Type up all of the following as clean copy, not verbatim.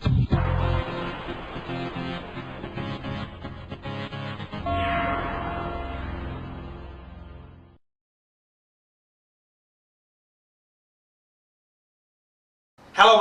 Hello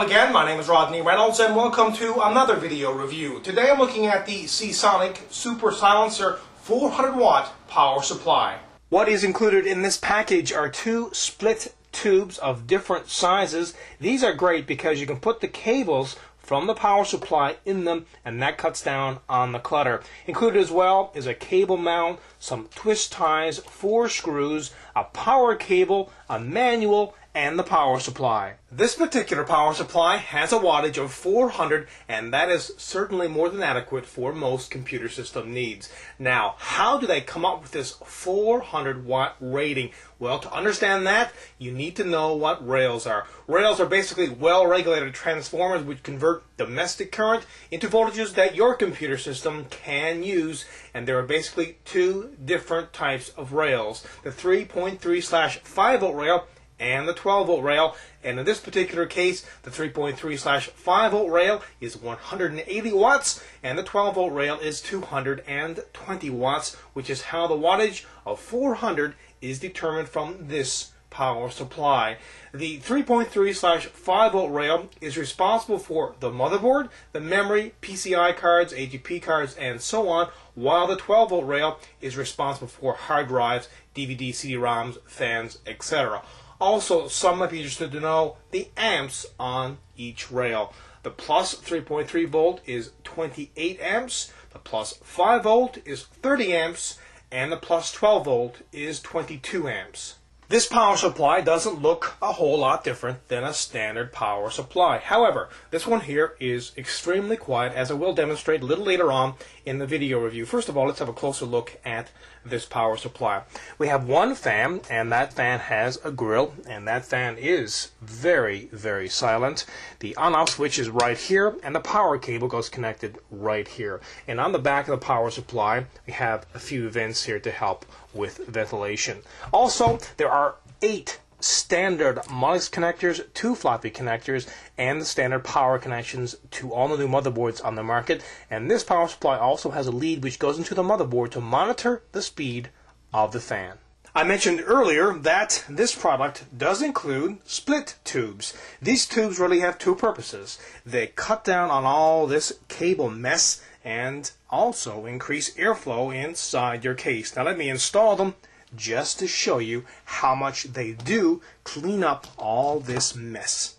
again, my name is Rodney Reynolds and welcome to another video review. Today I'm looking at the Seasonic Super Silencer 400 watt power supply. What is included in this package are two split tubes of different sizes. These are great because you can put the cables from the power supply in them, and that cuts down on the clutter. Included as well is a cable mount, some twist ties, 4 screws, a power cable, a manual, and the power supply. This particular power supply has a wattage of 400, and that is certainly more than adequate for most computer system needs. Now, how do they come up with this 400 watt rating? Well, to understand that, you need to know what rails are. Rails are basically well-regulated transformers which convert domestic current into voltages that your computer system can use, and there are basically two different types of rails. The 3.3/5 volt rail and the 12 volt rail, and in this particular case the 3.3/5 volt rail is 180 watts and the 12 volt rail is 220 watts, which is how the wattage of 400 is determined from this power supply. The 3.3/5 volt rail is responsible for the motherboard, the memory, PCI cards, AGP cards, and so on, while the 12 volt rail is responsible for hard drives, DVD, CD-ROMs, fans, etc. Also, some might be interested to know the amps on each rail. The plus 3.3 volt is 28 amps, the plus 5 volt is 30 amps, and the plus 12 volt is 22 amps. This power supply doesn't look a whole lot different than a standard power supply. However, this one here is extremely quiet, as I will demonstrate a little later on in the video review. First of all, let's have a closer look at this power supply. We have one fan, and that fan has a grill, and that fan is very, very silent. The on-off switch is right here, and the power cable goes connected right here. And on the back of the power supply, we have a few vents here to help with ventilation. Also, there are 8 standard MUX connectors, 2 floppy connectors, and the standard power connections to all the new motherboards on the market. And this power supply also has a lead which goes into the motherboard to monitor the speed of the fan. I mentioned earlier that this product does include split tubes. These tubes really have two purposes. They cut down on all this cable mess and also increase airflow inside your case. Now let me install them just to show you how much they do clean up all this mess.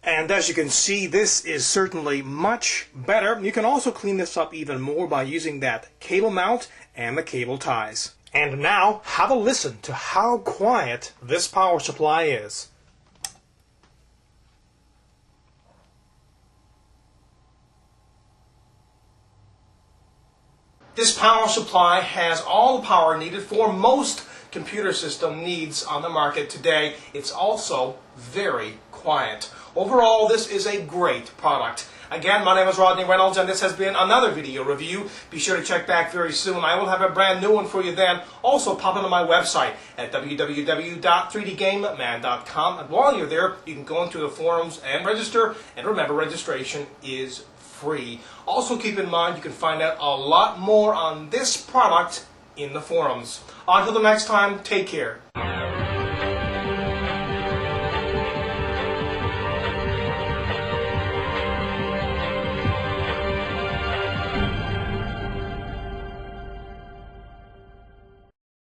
And as you can see, this is certainly much better. You can also clean this up even more by using that cable mount and the cable ties. And now, have a listen to how quiet this power supply is. This power supply has all the power needed for most computer system needs on the market today. It's also very quiet. Overall, this is a great product. Again, my name is Rodney Reynolds, and this has been another video review. Be sure to check back very soon. I will have a brand new one for you then. Also, pop into my website at www.3dgameman.com. And while you're there, you can go into the forums and register. And remember, registration is free. Also, keep in mind, you can find out a lot more on this product in the forums. Until the next time, take care.